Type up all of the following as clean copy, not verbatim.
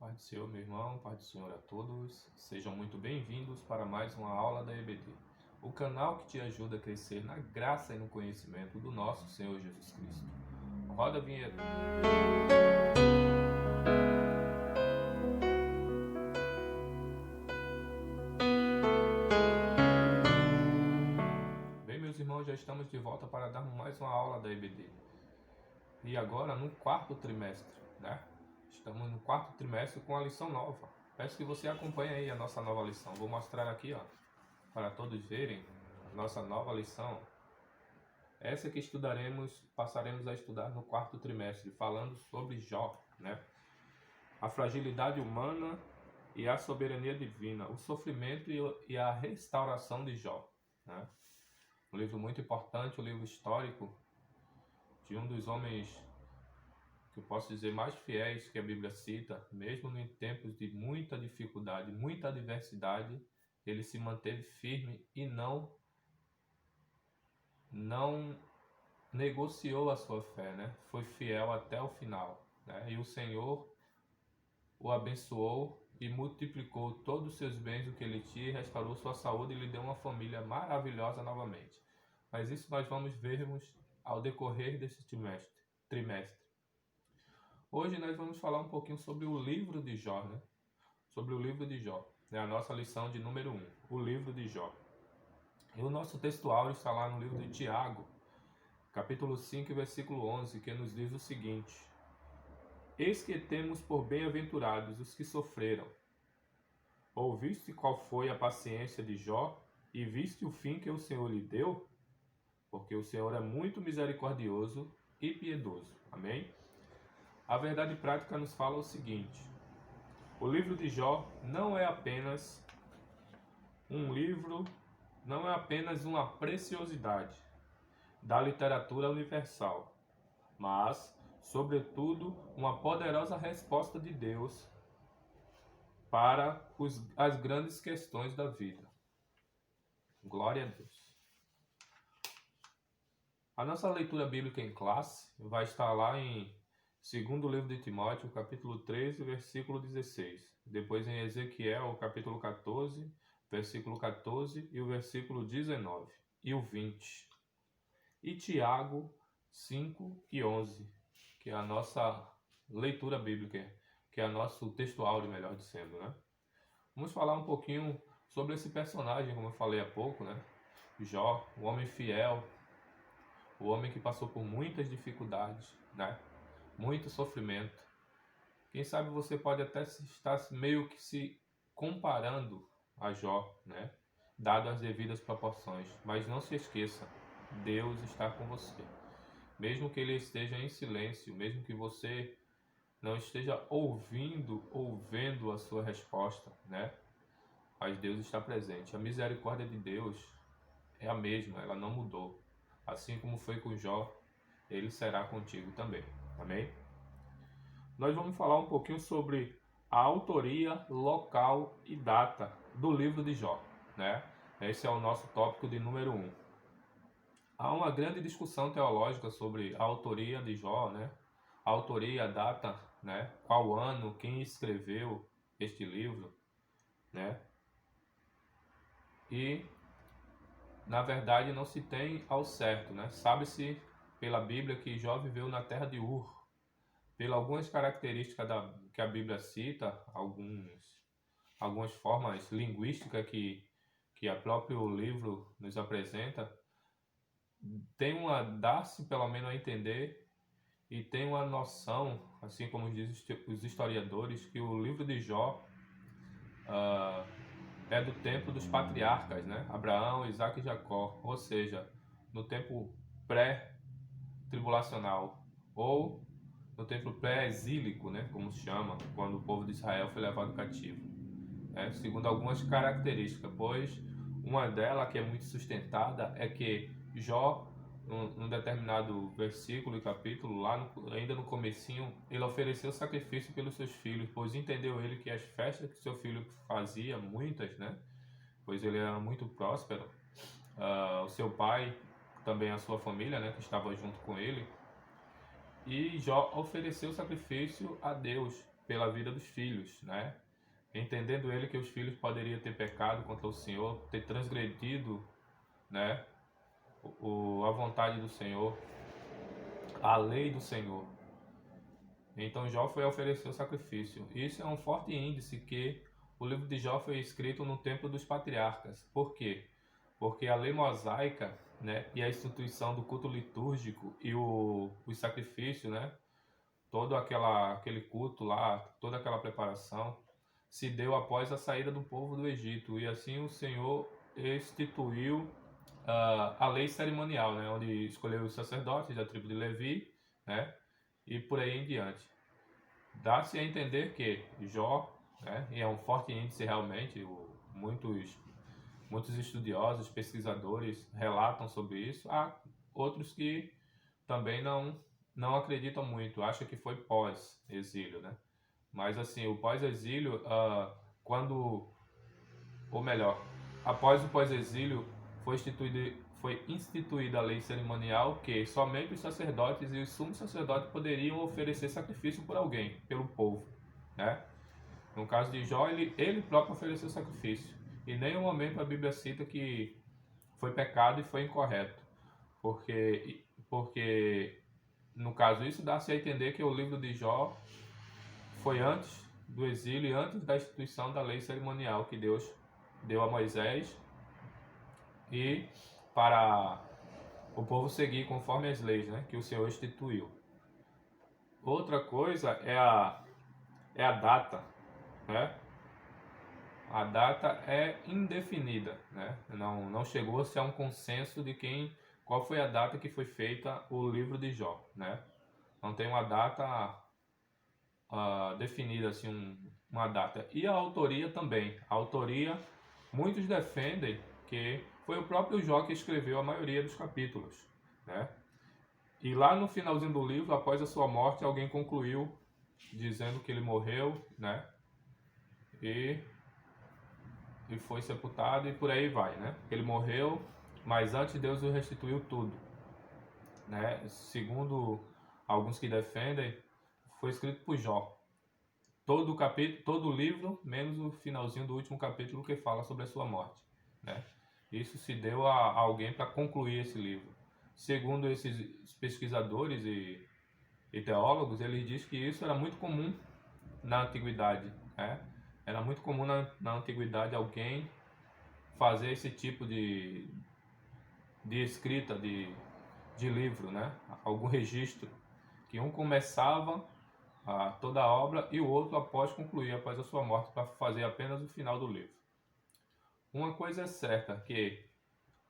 Paz do Senhor, meu irmão, paz do Senhor a todos. Sejam muito bem-vindos para mais uma aula da EBD, o canal que te ajuda a crescer na graça e no conhecimento do nosso Senhor Jesus Cristo. Roda a vinheta. Bem, meus irmãos, já estamos de volta para darmos mais uma aula da EBD. E agora no quarto trimestre, né? Estamos no quarto trimestre com a lição nova. Peço que você acompanhe aí a nossa nova lição. Vou mostrar aqui, ó, para todos verem a nossa nova lição. Essa que passaremos a estudar no quarto trimestre, falando sobre Jó, né? A fragilidade humana e a soberania divina, o sofrimento e a restauração de Jó, né? Um livro muito importante, um livro histórico de um dos homens que eu posso dizer mais fiéis que a Bíblia cita, mesmo em tempos de muita dificuldade, muita adversidade, ele se manteve firme e não negociou a sua fé, né? Foi fiel até o final, né? E o Senhor o abençoou e multiplicou todos os seus bens, o que ele tinha, restaurou sua saúde e lhe deu uma família maravilhosa novamente. Mas isso nós vamos vermos ao decorrer desse trimestre. Hoje nós vamos falar um pouquinho sobre o livro de Jó, né? Sobre o livro de Jó. É a nossa lição de número 1, o livro de Jó. E o nosso textual está lá no livro de Tiago, capítulo 5, versículo 11, que nos diz o seguinte: Eis que temos por bem-aventurados os que sofreram. Ouviste qual foi a paciência de Jó, e viste o fim que o Senhor lhe deu? Porque o Senhor é muito misericordioso e piedoso. Amém? A verdade prática nos fala o seguinte: o livro de Jó não é apenas um livro, não é apenas uma preciosidade da literatura universal, mas, sobretudo, uma poderosa resposta de Deus para as grandes questões da vida. Glória a Deus. A nossa leitura bíblica em classe vai estar lá em 2º livro de Timóteo, capítulo 13, versículo 16. Depois em Ezequiel, capítulo 14, versículo 14 e o versículo 19 e o 20. E Tiago 5 e 11, que é a nossa leitura bíblica, que é o nosso textual, melhor dizendo, né? Vamos falar um pouquinho sobre esse personagem, como eu falei há pouco, né? Jó, o homem fiel, o homem que passou por muitas dificuldades, né? Muito sofrimento. Quem sabe você pode até estar meio que se comparando a Jó, né? Dado as devidas proporções. Mas não se esqueça, Deus está com você. Mesmo que Ele esteja em silêncio, mesmo que você não esteja ouvindo ou vendo a sua resposta, né? Mas Deus está presente. A misericórdia de Deus é a mesma, ela não mudou. Assim como foi com Jó, Ele será contigo também. Amém? Nós vamos falar um pouquinho sobre a autoria, local e data do livro de Jó, né? Esse é o nosso tópico de número 1. Há uma grande discussão teológica sobre a autoria de Jó, né? A autoria, a data, né? Qual ano, quem escreveu este livro, né? E, na verdade, não se tem ao certo, né? Sabe-se pela Bíblia que Jó viveu na terra de Ur. Pelas algumas características que a Bíblia cita, algumas formas linguísticas que o próprio livro nos apresenta, dá-se pelo menos a entender e tem uma noção, assim como dizem os historiadores, que o livro de Jó é do tempo dos patriarcas, né? Abraão, Isaac e Jacó, ou seja, no tempo pré-tribulacional, ou no tempo pré-exílico, né? Como se chama, quando o povo de Israel foi levado cativo. Segundo algumas características, pois uma delas que é muito sustentada é que Jó, num determinado versículo e capítulo, ainda no comecinho, ele ofereceu sacrifício pelos seus filhos, pois entendeu ele que as festas que seu filho fazia, muitas, né? Pois ele era muito próspero, o seu pai, também a sua família, né, que estava junto com ele, e Jó ofereceu sacrifício a Deus, pela vida dos filhos, né? Entendendo ele que os filhos poderiam ter pecado contra o Senhor, ter transgredido, né, a vontade do Senhor, a lei do Senhor. Então Jó foi oferecer o sacrifício. Isso é um forte índice que o livro de Jó foi escrito no tempo dos patriarcas. Por quê? Porque a lei mosaica, né, e a instituição do culto litúrgico e o sacrifício, né, todo aquele culto lá, toda aquela preparação, se deu após a saída do povo do Egito. E assim o Senhor instituiu a lei cerimonial, né, onde escolheu os sacerdotes da tribo de Levi, né, e por aí em diante. Dá-se a entender que Jó, né, e é um forte índice realmente, muitos estudiosos, pesquisadores relatam sobre isso. Há outros que também não acreditam muito, acham que foi pós-exílio, né? Mas assim, o pós-exílio, ou melhor, após o pós-exílio foi instituída a lei cerimonial que somente os sacerdotes e os sumos sacerdotes poderiam oferecer sacrifício por alguém, pelo povo, né? No caso de Jó, ele próprio ofereceu sacrifício. E em nenhum momento a Bíblia cita que foi pecado e foi incorreto. Porque no caso, isso dá-se a entender que o livro de Jó foi antes do exílio e antes da instituição da lei cerimonial que Deus deu a Moisés e para o povo seguir conforme as leis, né, que o Senhor instituiu. Outra coisa é a data, né? A data é indefinida, né? Não chegou-se a um consenso de qual foi a data que foi feita o livro de Jó, né? Não tem uma data definida, assim, uma data. E a autoria também. A autoria, muitos defendem que foi o próprio Jó que escreveu a maioria dos capítulos, né? E lá no finalzinho do livro, após a sua morte, alguém concluiu dizendo que ele morreu, né? E foi sepultado e por aí vai, né? Ele morreu, mas antes Deus o restituiu tudo, né? Segundo alguns que defendem, foi escrito por Jó. Todo o capítulo, todo o livro, menos o finalzinho do último capítulo que fala sobre a sua morte, né? Isso se deu a alguém para concluir esse livro. Segundo esses pesquisadores e teólogos, eles dizem que isso era muito comum na antiguidade, né? Era muito comum na antiguidade alguém fazer esse tipo de escrita de livro, né? Algum registro, que um começava toda a obra e o outro após concluir, após a sua morte, para fazer apenas o final do livro. Uma coisa é certa, que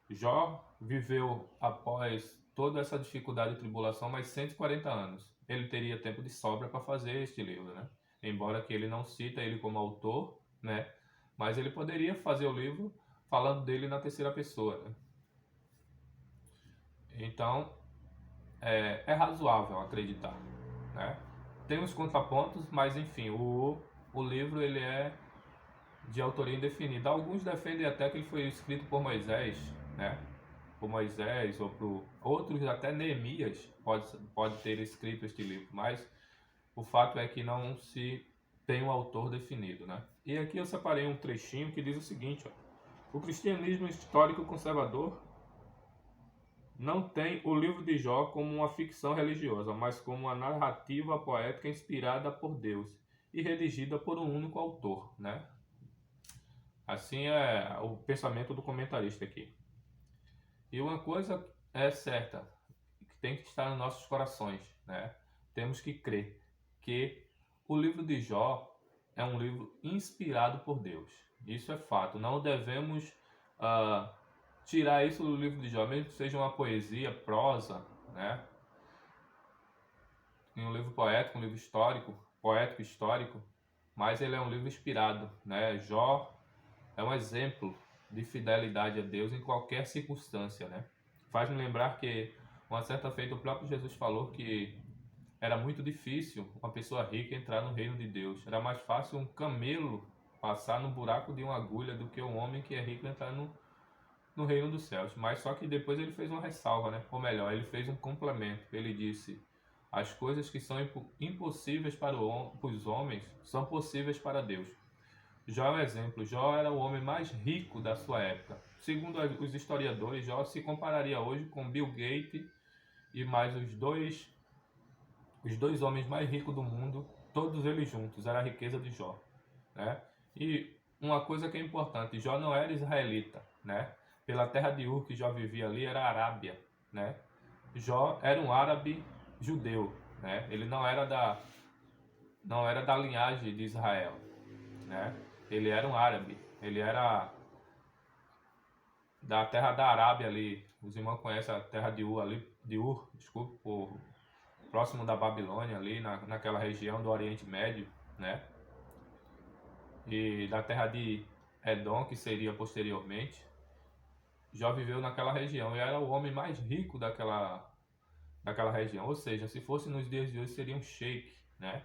Jó viveu após toda essa dificuldade e tribulação mais 140 anos. Ele teria tempo de sobra para fazer este livro, né? Embora que ele não cita ele como autor, né? Mas ele poderia fazer o livro falando dele na terceira pessoa, né? Então, é razoável acreditar, né? Tem uns contrapontos, mas enfim, o livro ele é de autoria indefinida. Alguns defendem até que ele foi escrito por Moisés, né? Por Moisés, ou por outros, até Neemias pode ter escrito este livro, mas o fato é que não se tem um autor definido, né? E aqui eu separei um trechinho que diz o seguinte, ó: o cristianismo histórico conservador não tem o livro de Jó como uma ficção religiosa, mas como uma narrativa poética inspirada por Deus e redigida por um único autor, né? Assim é o pensamento do comentarista aqui. E uma coisa é certa, que tem que estar nos nossos corações, né? Temos que crer que o livro de Jó é um livro inspirado por Deus. Isso é fato. Não devemos tirar isso do livro de Jó, mesmo que seja uma poesia, prosa, né? Em um livro poético, um livro histórico, poético histórico, mas ele é um livro inspirado, né? Jó é um exemplo de fidelidade a Deus em qualquer circunstância, né? Faz-me lembrar que uma certa feita o próprio Jesus falou que era muito difícil uma pessoa rica entrar no reino de Deus. Era mais fácil um camelo passar no buraco de uma agulha do que um homem que é rico entrar no reino dos céus. Mas só que depois ele fez uma ressalva, né? Ou melhor, ele fez um complemento. Ele disse: As coisas que são impossíveis para os homens são possíveis para Deus. Jó é um exemplo. Jó era o homem mais rico da sua época. Segundo os historiadores, Jó se compararia hoje com Bill Gates e mais os dois homens mais ricos do mundo, todos eles juntos. Era a riqueza de Jó, né? E uma coisa que é importante, Jó não era israelita, né? Pela terra de Ur que Jó vivia ali era a Arábia, né? Jó era um árabe judeu, né? Ele não era da linhagem de Israel, né? Ele era um árabe, ele era da terra da Arábia ali. Os irmãos conhecem a terra de Ur ali, desculpe, próximo da Babilônia ali, naquela região do Oriente Médio, né? E da terra de Edom, que seria posteriormente. Jó viveu naquela região e era o homem mais rico daquela região. Ou seja, se fosse nos dias de hoje seria um sheik, né?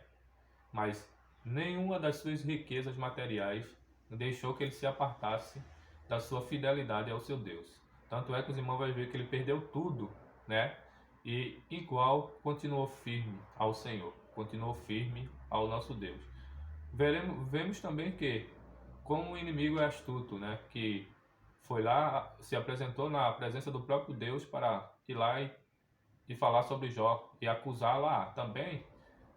Mas nenhuma das suas riquezas materiais deixou que ele se apartasse da sua fidelidade ao seu Deus. Tanto é que os irmãos vão ver que ele perdeu tudo, né? E igual continuou firme ao Senhor, continuou firme ao nosso Deus. Vemos também que, como o inimigo é astuto, né? Que foi lá, se apresentou na presença do próprio Deus para ir lá e falar sobre Jó e acusar lá também.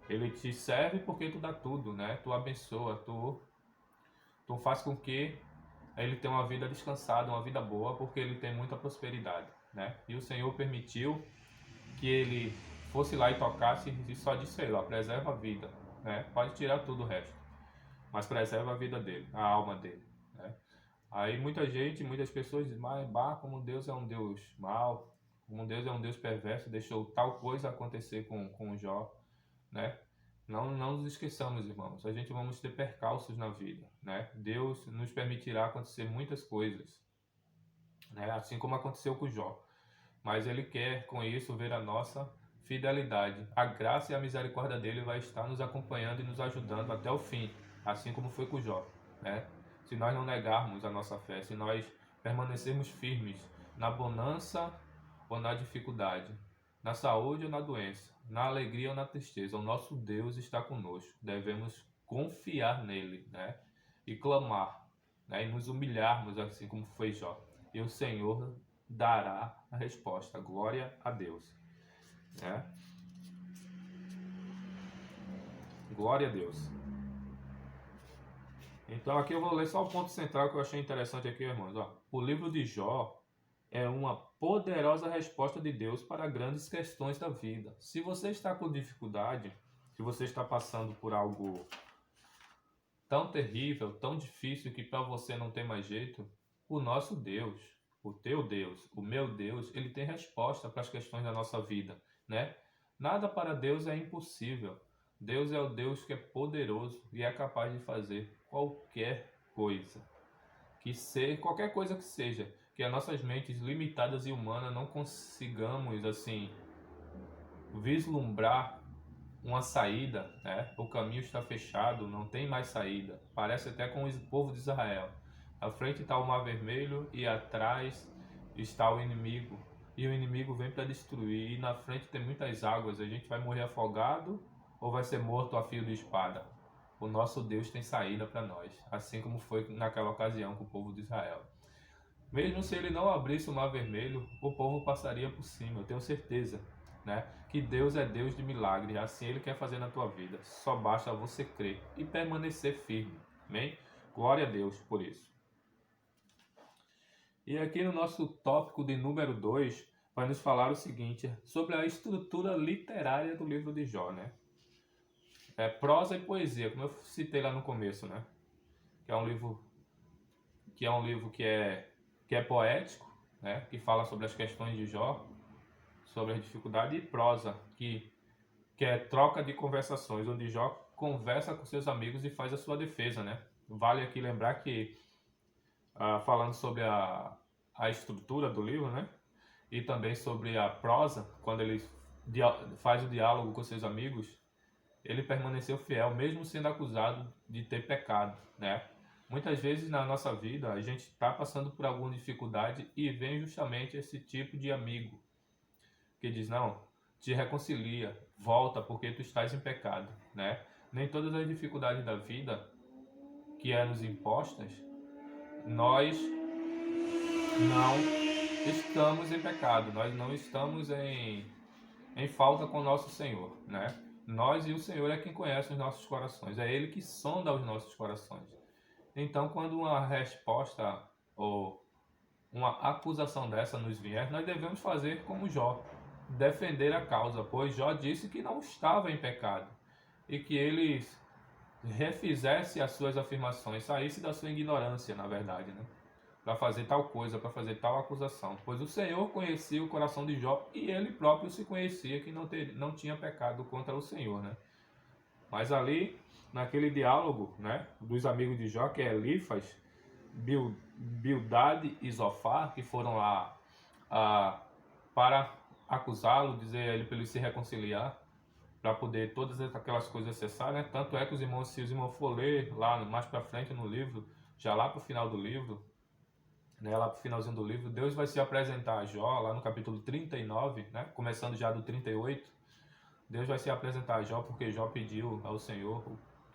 Ele te serve porque tu dá tudo, né? Tu abençoa, tu faz com que ele tenha uma vida descansada, uma vida boa, porque ele tem muita prosperidade, né? E o Senhor permitiu que ele fosse lá e tocasse e só disse a ele, ó, preserva a vida, né? Pode tirar tudo o resto, mas preserva a vida dele, a alma dele, né? Aí muitas pessoas dizem, mas como Deus é um Deus mau, como Deus é um Deus perverso, deixou tal coisa acontecer com Jó, né? Não nos esqueçamos, irmãos, a gente vamos ter percalços na vida, né? Deus nos permitirá acontecer muitas coisas, né? Assim como aconteceu com Jó. Mas Ele quer, com isso, ver a nossa fidelidade. A graça e a misericórdia dele vai estar nos acompanhando e nos ajudando até o fim, assim como foi com Jó, né? Se nós não negarmos a nossa fé, se nós permanecermos firmes na bonança ou na dificuldade, na saúde ou na doença, na alegria ou na tristeza, o nosso Deus está conosco. Devemos confiar nele, né? E clamar, né? E nos humilharmos assim como foi Jó. E o Senhor dará a resposta. Glória a Deus, né? Glória a Deus. Então aqui eu vou ler só o ponto central que eu achei interessante aqui, irmãos. Ó, o livro de Jó é uma poderosa resposta de Deus para grandes questões da vida. Se você está com dificuldade, se você está passando por algo tão terrível, tão difícil que para você não tem mais jeito, o nosso Deus, o teu Deus, o meu Deus, ele tem resposta para as questões da nossa vida, né? Nada para Deus é impossível. Deus é o Deus que é poderoso e é capaz de fazer qualquer coisa. Qualquer coisa que seja, que as nossas mentes limitadas e humanas não consigamos assim vislumbrar uma saída, né? O caminho está fechado, não tem mais saída. Parece até com o povo de Israel. À frente está o Mar Vermelho e atrás está o inimigo. E o inimigo vem para destruir. E na frente tem muitas águas. A gente vai morrer afogado ou vai ser morto a fio de espada? O nosso Deus tem saída para nós, assim como foi naquela ocasião com o povo de Israel. Mesmo se ele não abrisse o Mar Vermelho, o povo passaria por cima, eu tenho certeza, né? Que Deus é Deus de milagre, assim Ele quer fazer na tua vida. Só basta você crer e permanecer firme, amém? Glória a Deus por isso. E aqui no nosso tópico de número 2, vai nos falar o seguinte, sobre a estrutura literária do livro de Jó, né? É prosa e poesia, como eu citei lá no começo, né? Que é um livro que é poético, né? Que fala sobre as questões de Jó, sobre a dificuldade, e prosa, que é troca de conversações, onde Jó conversa com seus amigos e faz a sua defesa, né? Vale aqui lembrar que, falando sobre a estrutura do livro, né? E também sobre a prosa, quando ele faz o diálogo com seus amigos, ele permaneceu fiel, mesmo sendo acusado de ter pecado, né? Muitas vezes na nossa vida a gente está passando por alguma dificuldade e vem justamente esse tipo de amigo que diz, não, te reconcilia, volta, porque tu estás em pecado, né? Nem todas as dificuldades da vida que é nos impostas, nós não estamos em pecado, nós não estamos em falta com o nosso Senhor, né? Nós e o Senhor é quem conhece os nossos corações, é Ele que sonda os nossos corações. Então, quando uma resposta ou uma acusação dessa nos vier, nós devemos fazer como Jó, defender a causa, pois Jó disse que não estava em pecado e que ele refizesse as suas afirmações, saísse da sua ignorância, na verdade, né? Para fazer tal coisa, para fazer tal acusação. Pois o Senhor conhecia o coração de Jó e ele próprio se conhecia que não tinha pecado contra o Senhor, né? Mas ali, naquele diálogo, né, dos amigos de Jó, que é Elifas, Bildade e Zofar, que foram lá para acusá-lo, dizer a ele para ele se reconciliar, para poder todas aquelas coisas cessar, né? Tanto é que se os irmãos for ler lá mais para frente no livro, já lá para o final do livro, né, lá para o finalzinho do livro, Deus vai se apresentar a Jó, lá no capítulo 39, né, começando já do 38, Deus vai se apresentar a Jó porque Jó pediu ao Senhor,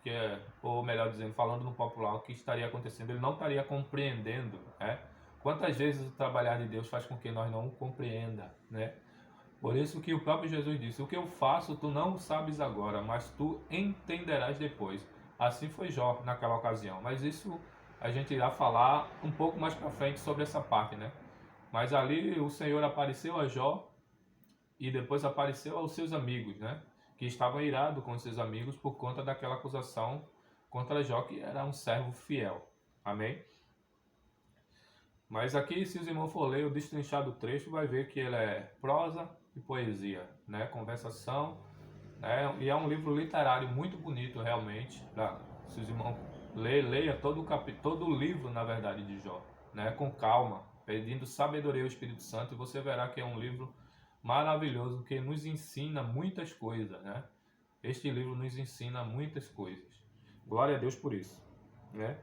que é, ou melhor dizendo, falando no popular, o que estaria acontecendo, ele não estaria compreendendo, né? Quantas vezes o trabalhar de Deus faz com que nós não o compreenda, né? Por isso que o próprio Jesus disse, o que eu faço tu não sabes agora, mas tu entenderás depois. Assim foi Jó naquela ocasião, mas isso a gente irá falar um pouco mais para frente sobre essa parte, né? Mas ali o Senhor apareceu a Jó e depois apareceu aos seus amigos, né? Que estavam irados com os seus amigos por conta daquela acusação contra Jó, que era um servo fiel. Amém? Mas aqui, se os irmãos for ler o destrinchado trecho, vai ver que ele é prosa e poesia, né? Conversação, né? E é um livro literário muito bonito, realmente. Se os irmãos leia todo o livro, na verdade, de Jó, né? Com calma, pedindo sabedoria ao Espírito Santo, e você verá que é um livro maravilhoso, que nos ensina muitas coisas, né? Este livro nos ensina muitas coisas. Glória a Deus por isso, né?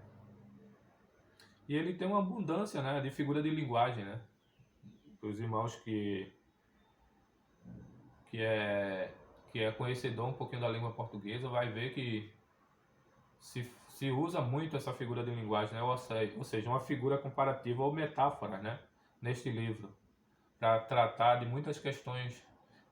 E ele tem uma abundância, né, de figura de linguagem, né? Os irmãos que é conhecedor um pouquinho da língua portuguesa vai ver que se usa muito essa figura de linguagem, né? Ou seja, uma figura comparativa ou metáfora, né? Neste livro, para tratar de muitas questões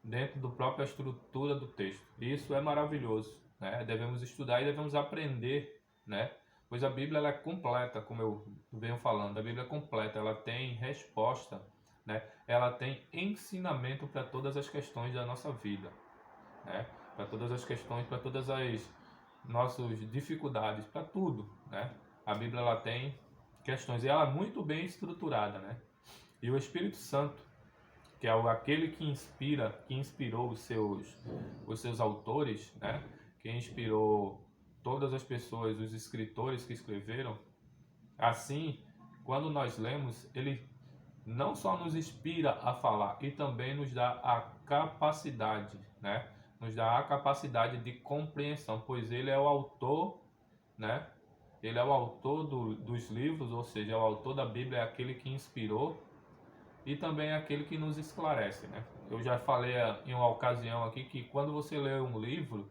dentro da própria estrutura do texto. E isso é maravilhoso, né? Devemos estudar e devemos aprender, né? Pois a Bíblia ela é completa, como eu venho falando, a Bíblia é completa, ela tem resposta, né? Ela tem ensinamento para todas as questões da nossa vida, né? Para todas as questões, para todas as nossas dificuldades, para tudo, né? A Bíblia ela tem questões e ela é muito bem estruturada, né? E o Espírito Santo, que é aquele que inspirou os seus autores, né? Que inspirou todas as pessoas, os escritores que escreveram. Assim, quando nós lemos, ele não só nos inspira a falar, e também nos dá a capacidade, né? Nos dá a capacidade de compreensão, pois ele é o autor, né? Ele é o autor dos livros, ou seja, é o autor da Bíblia, é aquele que inspirou e também é aquele que nos esclarece, né? Eu já falei em uma ocasião aqui que quando você lê um livro,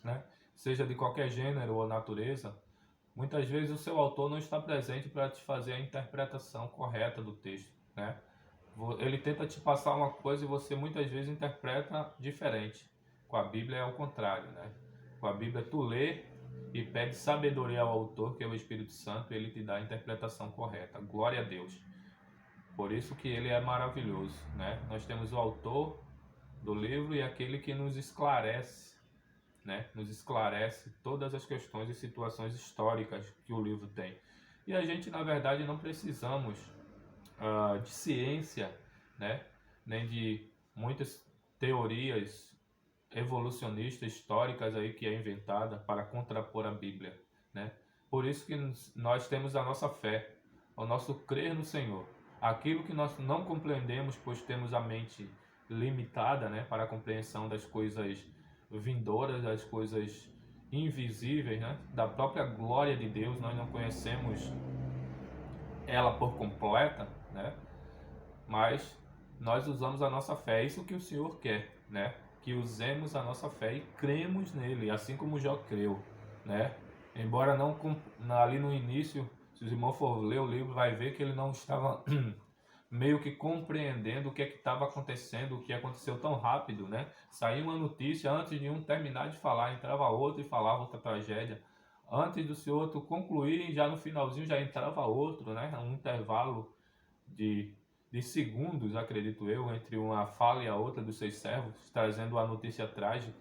né? Seja de qualquer gênero ou natureza, muitas vezes o seu autor não está presente para te fazer a interpretação correta do texto, né? Ele tenta te passar uma coisa e você muitas vezes interpreta diferente. Com a Bíblia é o contrário, né? Com a Bíblia tu lê e pede sabedoria ao autor, que é o Espírito Santo, e ele te dá a interpretação correta. Glória a Deus. Por isso que ele é maravilhoso, né? Nós temos o autor do livro e aquele que nos esclarece, né? Nos esclarece todas as questões e situações históricas que o livro tem. E a gente, na verdade, não precisamos de ciência, né? Nem de muitas teorias evolucionistas históricas aí que é inventada para contrapor a Bíblia, né? Por isso que nós temos a nossa fé, o nosso crer no Senhor. Aquilo que nós não compreendemos, pois temos a mente limitada, né, para a compreensão das coisas vindouras, das coisas invisíveis, né, da própria glória de Deus, nós não conhecemos ela por completa, né, mas nós usamos a nossa fé. É isso que o Senhor quer, né? Que usemos a nossa fé e cremos nele, assim como Jó creu, né? Embora não ali no início, se os irmãos for ler o livro, vai ver que ele não estava meio que compreendendo o que é que estava acontecendo, o que aconteceu tão rápido, né? Saiu uma notícia, antes de um terminar de falar, entrava outro e falava outra tragédia. Antes do seu outro concluir, já no finalzinho já entrava outro, né? Um intervalo de, de segundos, acredito eu, entre uma fala e a outra dos seus servos, trazendo a notícia trágica,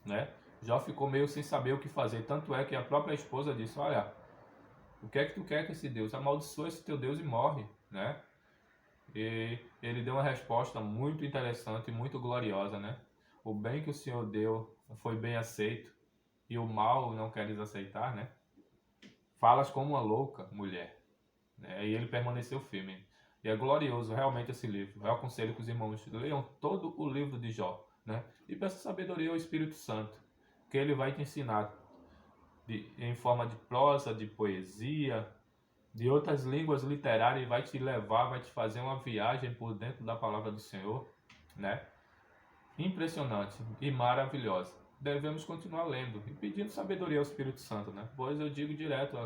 né? Jó ficou meio sem saber o que fazer, tanto é que a própria esposa disse: olha, o que é que tu quer com esse Deus? Amaldiçoa esse teu Deus e morre, né? E ele deu uma resposta muito interessante e muito gloriosa, né? O bem que o Senhor deu foi bem aceito e o mal não queres aceitar, né? Falas como uma louca, mulher, né? E ele permaneceu firme. E é glorioso realmente esse livro. Eu aconselho que os irmãos leiam todo o livro de Jó, né? E peça sabedoria ao Espírito Santo, que ele vai te ensinar em forma de prosa, de poesia, de outras línguas literárias, e vai te levar, vai te fazer uma viagem por dentro da palavra do Senhor, né? Impressionante e maravilhosa. Devemos continuar lendo e pedindo sabedoria ao Espírito Santo, né? Pois eu digo direto,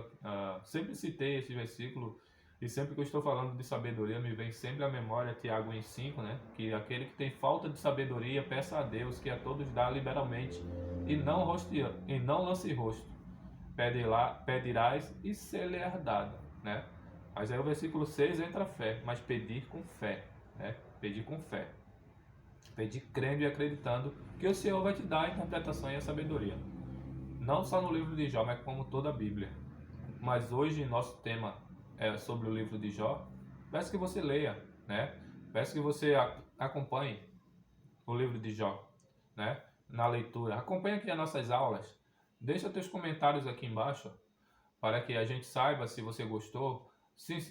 sempre citei esse versículo e sempre que eu estou falando de sabedoria me vem sempre à memória Tiago 1,5, né? Que aquele que tem falta de sabedoria peça a Deus, que a todos dá liberalmente e não lance rosto. Pedirás e ser-lhe-á dado, né? Mas aí o versículo 6 entra a fé, mas pedir com fé, né? Pedir com fé. Pedir crendo e acreditando que o Senhor vai te dar a interpretação e a sabedoria. Não só no livro de Jó, mas como toda a Bíblia. Mas hoje nosso tema é sobre o livro de Jó. Peço que você leia, né? Peço que você acompanhe o livro de Jó, né? Na leitura. Acompanhe aqui as nossas aulas. Deixa teus comentários aqui embaixo para que a gente saiba se você gostou.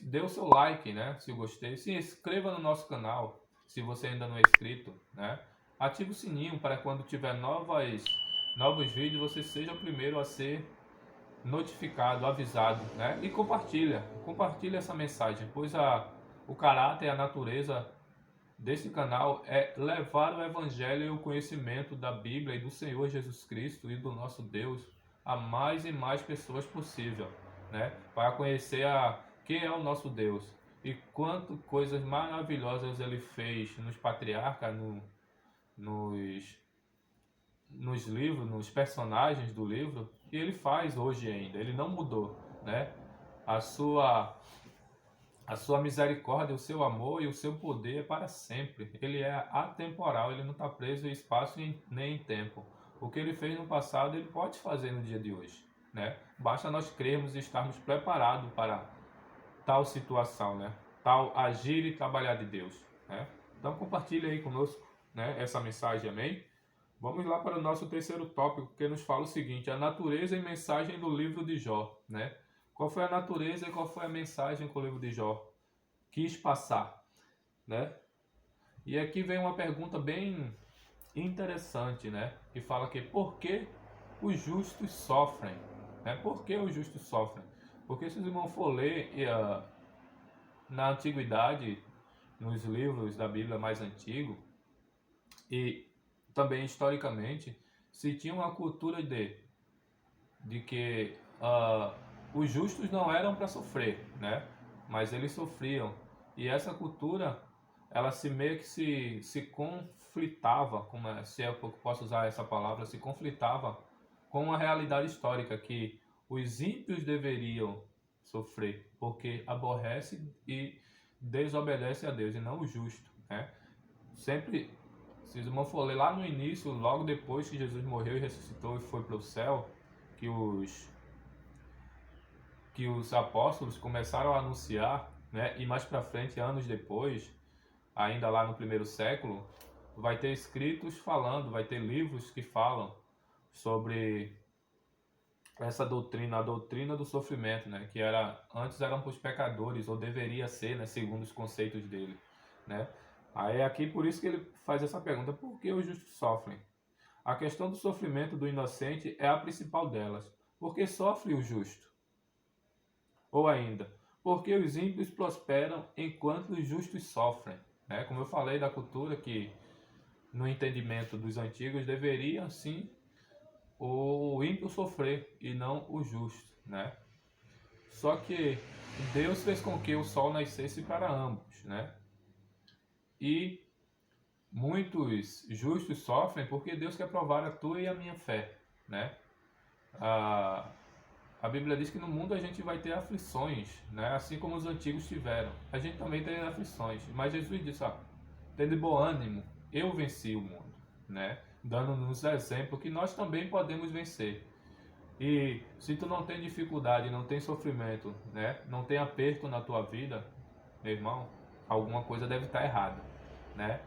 Dê o seu like, né? Se gostei. Se inscreva no nosso canal, se você ainda não é inscrito, né? Ative o sininho para quando tiver novos vídeos você seja o primeiro a ser notificado, avisado, né? E compartilha essa mensagem, pois o caráter e a natureza desse canal é levar o Evangelho e o conhecimento da Bíblia e do Senhor Jesus Cristo e do nosso Deus a mais e mais pessoas possível, né? Para conhecer quem é o nosso Deus e quanto coisas maravilhosas Ele fez nos patriarcas, nos livros, nos personagens do livro, e Ele faz hoje ainda. Ele não mudou, né? A sua misericórdia, o seu amor e o seu poder é para sempre. Ele é atemporal, ele não está preso em espaço nem em tempo. O que ele fez no passado, ele pode fazer no dia de hoje, né? Basta nós crermos e estarmos preparados para tal situação, né? Tal agir e trabalhar de Deus, né? Então compartilhe aí conosco, né, essa mensagem, amém? Vamos lá para o nosso terceiro tópico, que nos fala o seguinte: a natureza e mensagem do livro de Jó, né? Qual foi a natureza e qual foi a mensagem que o livro de Jó quis passar, né? E aqui vem uma pergunta bem interessante, né? Que fala que por que os justos sofrem, né? Por que os justos sofrem? Porque se os irmãos for ler na antiguidade, nos livros da Bíblia mais antigos, e também historicamente, se tinha uma cultura de que os justos não eram para sofrer, né? Mas eles sofriam. E essa cultura, ela meio que se conflitava, se eu posso usar essa palavra, se conflitava com a realidade histórica, que os ímpios deveriam sofrer, porque aborrece e desobedece a Deus, e não o justo, né? Sempre, se os irmãos for ler lá no início, logo depois que Jesus morreu e ressuscitou e foi para o céu, que os apóstolos começaram a anunciar, né? E mais para frente, anos depois, ainda lá no primeiro século, vai ter escritos falando, vai ter livros que falam sobre essa doutrina, a doutrina do sofrimento, né? Que antes eram para os pecadores, ou deveria ser, né? Segundo os conceitos dele, né? Aí aqui por isso que ele faz essa pergunta: por que os justos sofrem? A questão do sofrimento do inocente é a principal delas. Por que sofre o justo? Ou ainda, por que os ímpios prosperam enquanto os justos sofrem? né? Como eu falei da cultura que no entendimento dos antigos deveria sim o ímpio sofrer e não o justo, né? Só que Deus fez com que o sol nascesse para ambos, né? E muitos justos sofrem porque Deus quer provar a tua e a minha fé, né? A, a Bíblia diz que no mundo a gente vai ter aflições, né? Assim como os antigos tiveram. A gente também tem aflições, mas Jesus disse, ó, tem de bom ânimo, eu venci o mundo, né? Dando-nos exemplo que nós também podemos vencer. E se tu não tem dificuldade, não tem sofrimento, né? Não tem aperto na tua vida, meu irmão, alguma coisa deve estar errada, né?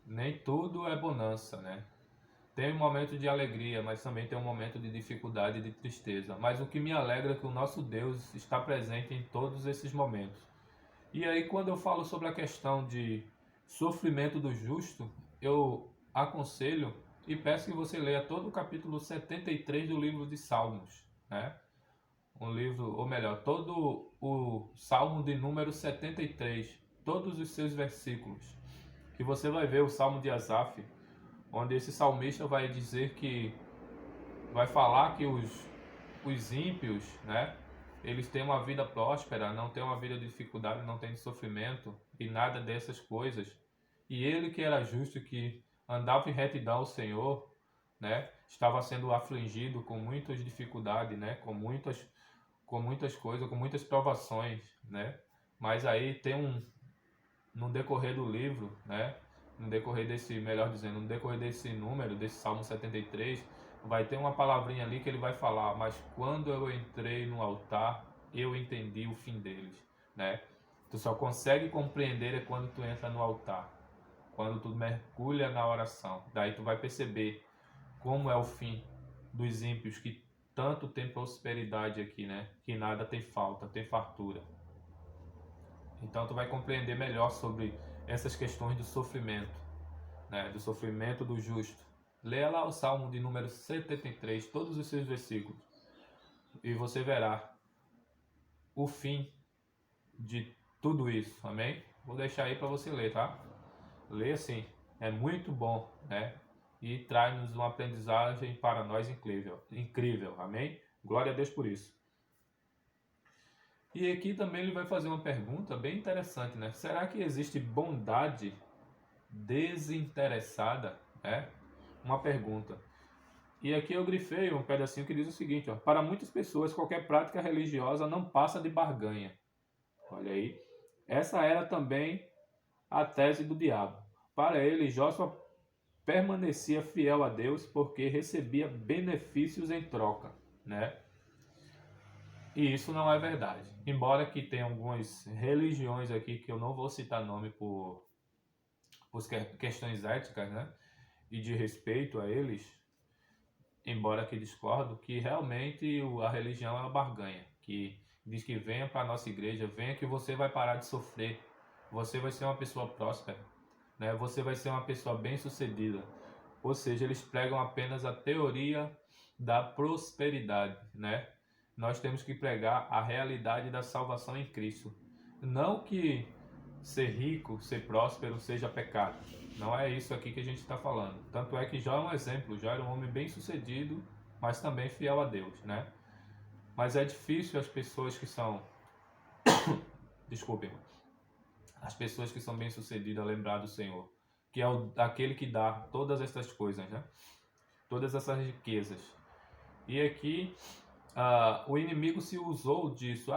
Nem tudo é bonança, né? Tem um momento de alegria, mas também tem um momento de dificuldade e de tristeza. Mas o que me alegra é que o nosso Deus está presente em todos esses momentos. E aí, quando eu falo sobre a questão de sofrimento do justo, eu aconselho e peço que você leia todo o capítulo 73 do livro de Salmos, né? Um livro, ou melhor, todo o Salmo de número 73, todos os seus versículos. Que você vai ver o Salmo de Asaf, onde esse salmista vai dizer que vai falar que os ímpios, né, eles têm uma vida próspera, não têm uma vida de dificuldade, não têm de sofrimento e nada dessas coisas. E ele que era justo, que andava em retidão ao Senhor, né, estava sendo afligido com muitas dificuldades, né, com muitas coisas, com muitas provações, né? Mas aí tem no decorrer do livro, né, no decorrer desse, melhor dizendo, no decorrer desse número, desse Salmo 73, vai ter uma palavrinha ali que ele vai falar, mas quando eu entrei no altar, eu entendi o fim deles, né? Tu só consegue compreender é quando tu entra no altar, quando tu mergulha na oração. Daí tu vai perceber como é o fim dos ímpios que tanto tem prosperidade aqui, né? Que nada tem falta, tem fartura. Então tu vai compreender melhor sobre essas questões do sofrimento, né? Do sofrimento do justo. Leia lá o Salmo de número 73, todos os seus versículos, e você verá o fim de tudo isso, amém? Vou deixar aí para você ler, tá? Lê assim, é muito bom, né? E traz-nos uma aprendizagem para nós incrível, incrível, amém? Glória a Deus por isso. E aqui também ele vai fazer uma pergunta bem interessante, né? Será que existe bondade desinteressada? É uma pergunta. E aqui eu grifei um pedacinho que diz o seguinte, ó: para muitas pessoas, qualquer prática religiosa não passa de barganha. Olha aí. Essa era também a tese do diabo. Para ele, Joshua permanecia fiel a Deus porque recebia benefícios em troca, né? E isso não é verdade. Embora que tenha algumas religiões aqui que eu não vou citar nome por questões éticas, né? E de respeito a eles, embora que discordo, que realmente a religião é uma barganha, que diz que venha para a nossa igreja, venha que você vai parar de sofrer, você vai ser uma pessoa próspera, né? Você vai ser uma pessoa bem-sucedida. Ou seja, eles pregam apenas a teoria da prosperidade, né? Nós temos que pregar a realidade da salvação em Cristo. Não que ser rico, ser próspero seja pecado. Não é isso aqui que a gente está falando. Tanto é que Jó é um exemplo. Jó era um homem bem sucedido, mas também fiel a Deus, né? Mas é difícil as pessoas que são... Desculpem. As pessoas que são bem sucedidas lembrar do Senhor, que é aquele que dá todas essas coisas, né? Todas essas riquezas. E aqui o inimigo se usou disso.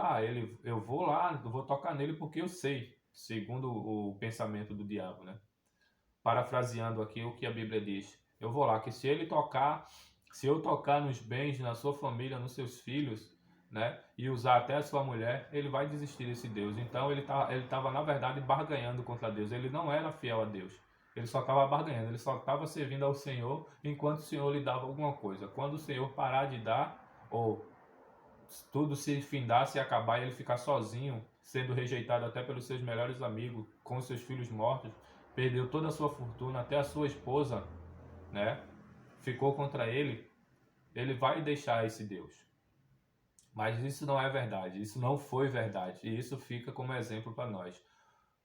Eu vou lá, eu vou tocar nele porque eu sei, segundo o pensamento do diabo, né? Parafraseando aqui o que a Bíblia diz. Eu vou lá, que se eu tocar nos bens, na sua família, nos seus filhos, né? E usar até a sua mulher, ele vai desistir desse Deus. Então ele estava na verdade barganhando contra Deus. Ele não era fiel a Deus. Ele só estava barganhando, ele só estava servindo ao Senhor enquanto o Senhor lhe dava alguma coisa. Quando o Senhor parar de dar, ou tudo se findasse e acabar e ele ficar sozinho, sendo rejeitado até pelos seus melhores amigos, com seus filhos mortos, perdeu toda a sua fortuna, até a sua esposa, né? Ficou contra ele, ele vai deixar esse Deus. Mas isso não é verdade, isso não foi verdade, e isso fica como exemplo para nós.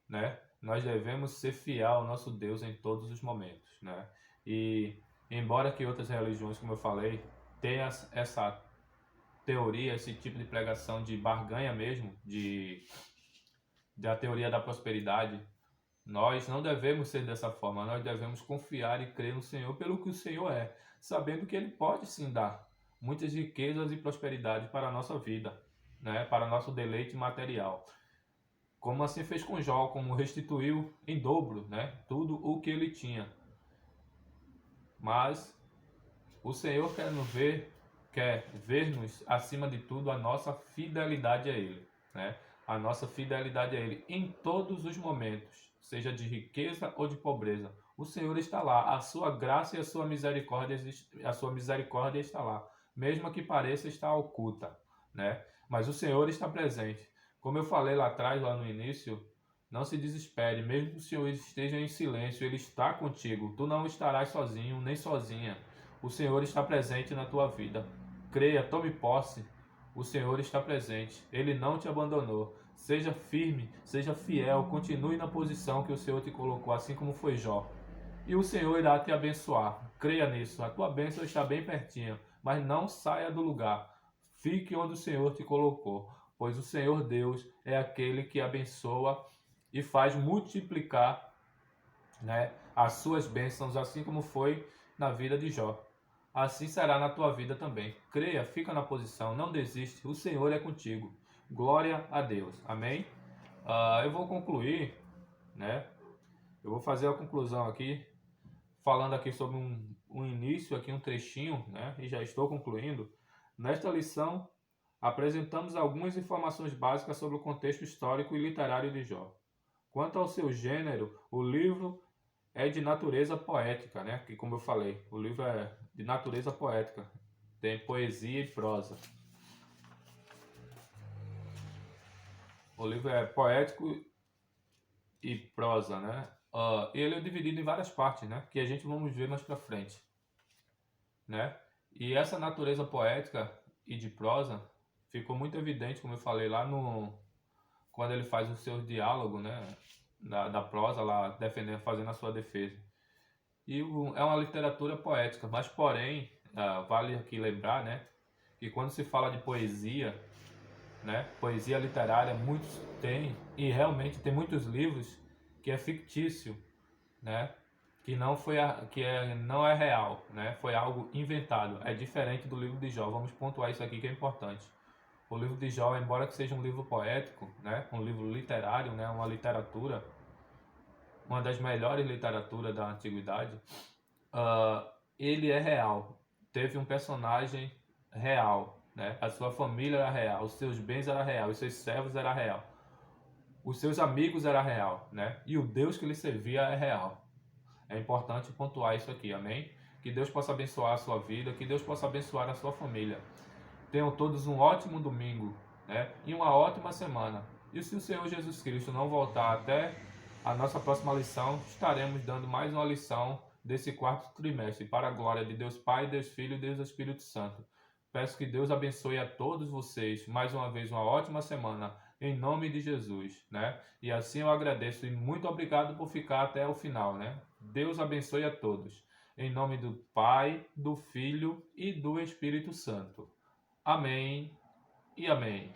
né? Nós devemos ser fiel ao nosso Deus em todos os momentos, né? E embora que outras religiões, como eu falei, tenham essa teoria, esse tipo de pregação de barganha mesmo, da teoria da prosperidade, nós não devemos ser dessa forma. Nós devemos confiar e crer no Senhor pelo que o Senhor é, sabendo que Ele pode sim dar muitas riquezas e prosperidade para a nossa vida, né? Para nosso deleite material. Como assim fez com Jó, como restituiu em dobro, né? Tudo o que ele tinha. Mas o Senhor quer ver-nos acima de tudo a nossa fidelidade a Ele, né? A nossa fidelidade a Ele em todos os momentos, seja de riqueza ou de pobreza. O Senhor está lá, a sua graça e a sua misericórdia está lá, mesmo que pareça estar oculta, né? Mas o Senhor está presente. Como eu falei lá atrás, lá no início, não se desespere, mesmo que o Senhor esteja em silêncio, Ele está contigo. Tu não estarás sozinho nem sozinha. O Senhor está presente na tua vida. Creia, tome posse. O Senhor está presente. Ele não te abandonou. Seja firme, seja fiel, continue na posição que o Senhor te colocou, assim como foi Jó. E o Senhor irá te abençoar. Creia nisso. A tua bênção está bem pertinho, mas não saia do lugar. Fique onde o Senhor te colocou, pois o Senhor Deus é aquele que abençoa e faz multiplicar, né, as suas bênçãos, assim como foi na vida de Jó. Assim será na tua vida também. Creia, fica na posição, não desiste. O Senhor é contigo. Glória a Deus. Amém? Eu vou concluir, né? Eu vou fazer a conclusão aqui, falando aqui sobre um início, aqui um trechinho, né? E já estou concluindo. Nesta lição, apresentamos algumas informações básicas sobre o contexto histórico e literário de Jó. Quanto ao seu gênero, o livro é de natureza poética, né? Que, como eu falei, o livro é de natureza poética. Tem poesia e prosa. O livro é poético e prosa, né? Ele é dividido em várias partes, né? Que a gente vamos ver mais pra frente, né? E essa natureza poética e de prosa ficou muito evidente, como eu falei lá no quando ele faz o seu diálogo, né? Da prosa lá defendendo, fazendo a sua defesa. E é uma literatura poética, mas porém, vale aqui lembrar, né, que quando se fala de poesia, né, poesia literária, muitos têm, e realmente tem muitos livros que é fictício, né, que não é real, né, foi algo inventado, é diferente do livro de Jó. Vamos pontuar isso aqui que é importante. O livro de Jó, embora que seja um livro poético, né, um livro literário, né, uma literatura, uma das melhores literaturas da antiguidade, ele é real. Teve um personagem real, né? A sua família era real, os seus bens eram real, os seus servos eram real, os seus amigos eram real, né? E o Deus que ele servia é real. É importante pontuar isso aqui, amém? Que Deus possa abençoar a sua vida, que Deus possa abençoar a sua família. Tenham todos um ótimo domingo, né? E uma ótima semana. E se o Senhor Jesus Cristo não voltar até a nossa próxima lição, estaremos dando mais uma lição desse quarto trimestre, para a glória de Deus Pai, Deus Filho e Deus Espírito Santo. Peço que Deus abençoe a todos vocês, mais uma vez uma ótima semana, em nome de Jesus, né? E assim eu agradeço e muito obrigado por ficar até o final, né? Deus abençoe a todos, em nome do Pai, do Filho e do Espírito Santo. Amém e amém.